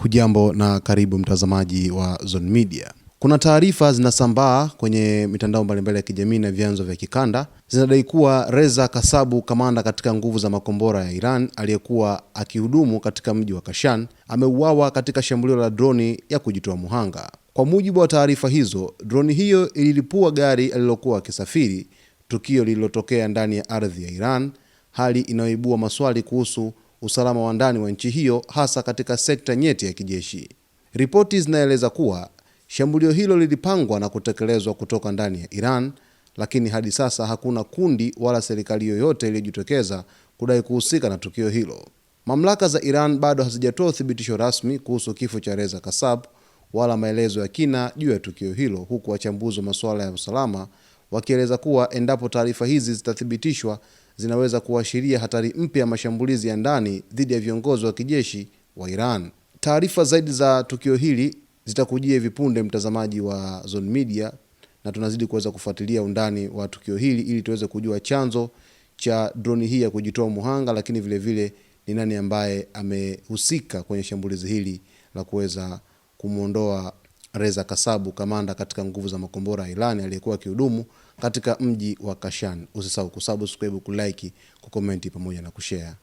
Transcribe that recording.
Hujambo na karibu mtazamaji wa Zone Media. Kuna taarifa zinasambaa kwenye mitandao mbalimbali ya kijamii na vyanzo vya kikanda zinadai kuwa Reza Kasabu, kamanda katika nguvu za makombora ya Iran aliyekuwa akihudumu katika mji wa Kashan, ameuawa katika shambulio la droni ya kujitoa muhanga. Kwa mujibu wa taarifa hizo, droni hiyo ililipua gari alilokuwa akisafiri, tukio lililotokea ndani ya ardhi ya Iran, hali inayoibua maswali kuhusu usalama wa ndani wa nchi hiyo, hasa katika sekta nyeti ya kijeshi. Ripoti zinaeleza kuwa shambulio hilo lilipangwa na kutekelezwa kutoka ndani ya Iran, lakini hadi sasa hakuna kundi wala serikali yoyote iliyojitokeza kudai kuhusika na tukio hilo. Mamlaka za Iran bado hazijatoa uthibitisho rasmi kuhusu kifo cha Reza Kassab wala maelezo ya kina juu ya tukio hilo, huku wachambuzi wa masuala ya usalama wakieleza kuwa endapo taarifa hizi zitathibitishwa, zinaweza kuashiria hatari mpya ya mashambulizi ya ndani dhidi ya viongozi wa kijeshi wa Iran. Taarifa zaidi za tukio hili zitakujia hivi punde, mtazamaji wa Zone Media, na tunazidi kuweza kufuatilia undani wa tukio hili ili tuweze kujua chanzo cha droni hii ya kujitoa muhanga, lakini vile vile ni nani ambaye amehusika kwenye shambulizi hili la kuweza kumuondoa Reza Kasabu, kamanda katika nguvu za makombora ya Iran aliyekuwa akihudumu katika mji wa Kashan. Usisahau kusubscribe, kulike, kucomment pamoja na kushare.